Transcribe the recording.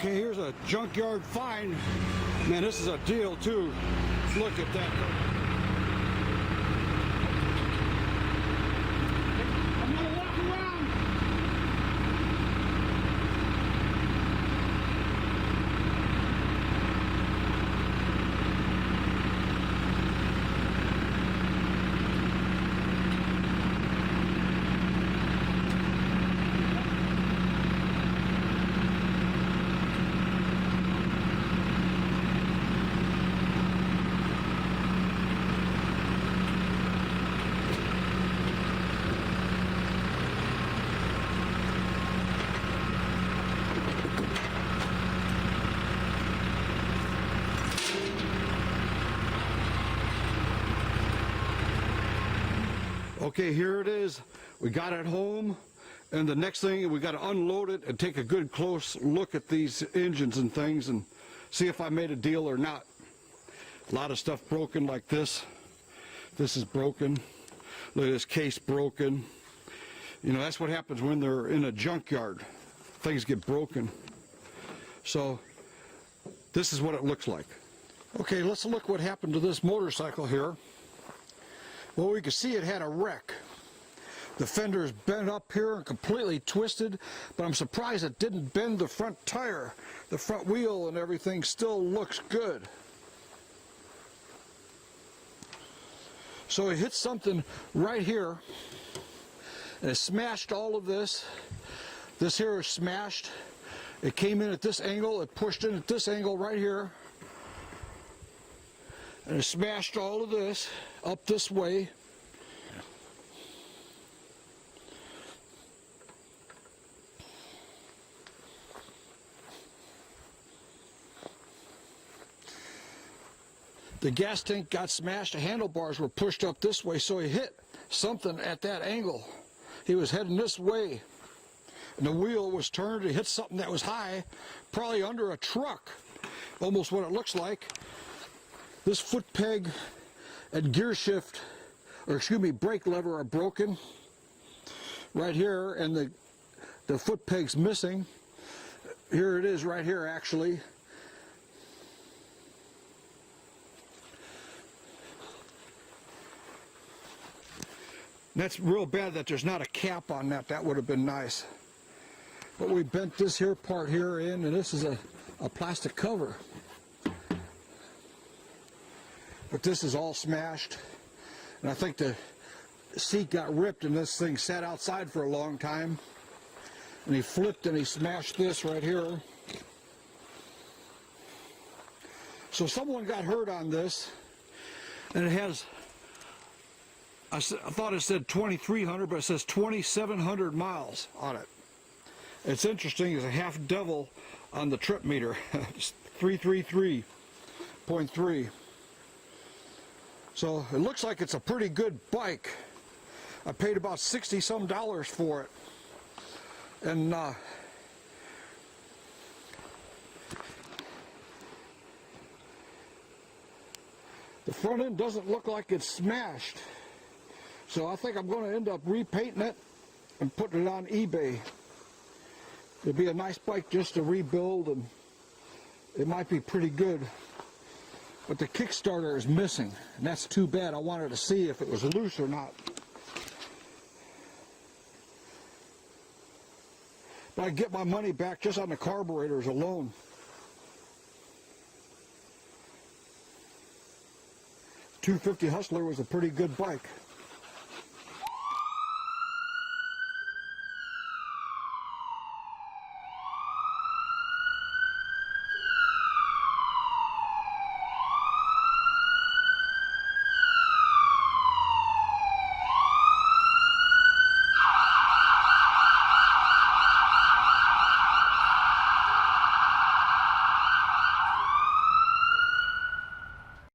Okay, here's a junkyard find. Man, this is a deal too. Look at that. I'm gonna walk around. Okay, here it is. We got it home, and the next thing, we got to unload it and take a good close look at these engines and things and see if I made a deal or not. A lot of stuff broken like this. This is broken. Look at this case broken. You know, that's what happens when they're in a junkyard. Things get broken. So, this is what it looks like. Okay, let's look what happened to this motorcycle here. Well, we can see it had a wreck. The fender's bent up here and completely twisted, but I'm surprised it didn't bend the front tire. The front wheel and everything still looks good. So it hit something right here, and it smashed all of this. This here is smashed. It came in at this angle, it pushed in at this angle right here. And it smashed all of this up this way. The gas tank got smashed, the handlebars were pushed up this way, so he hit something at that angle. He was heading this way, and the wheel was turned, he hit something that was high, probably under a truck, almost what it looks like. This foot peg and gear shift, or excuse me, brake lever are broken right here, and the foot peg's missing. Here it is right here actually. That's real bad that there's not a cap on that. That would have been nice. But we bent this here part here in, and this is a plastic cover. But this is all smashed, and I think the seat got ripped and this thing sat outside for a long time, and he flipped and he smashed this right here. So someone got hurt on this, and it has, I thought it said 2,300, but it says 2,700 miles on it. It's interesting, there's a half devil on the trip meter. It's 333.3. So it looks like it's a pretty good bike. I paid about $60 some for it. And the front end doesn't look like it's smashed. So I think I'm going to end up repainting it and putting it on eBay. It'd be a nice bike just to rebuild, and it might be pretty good. But the Kickstarter is missing, and that's too bad. I wanted to see if it was loose or not. But I get my money back just on the carburetors alone. .250 Hustler was a pretty good bike.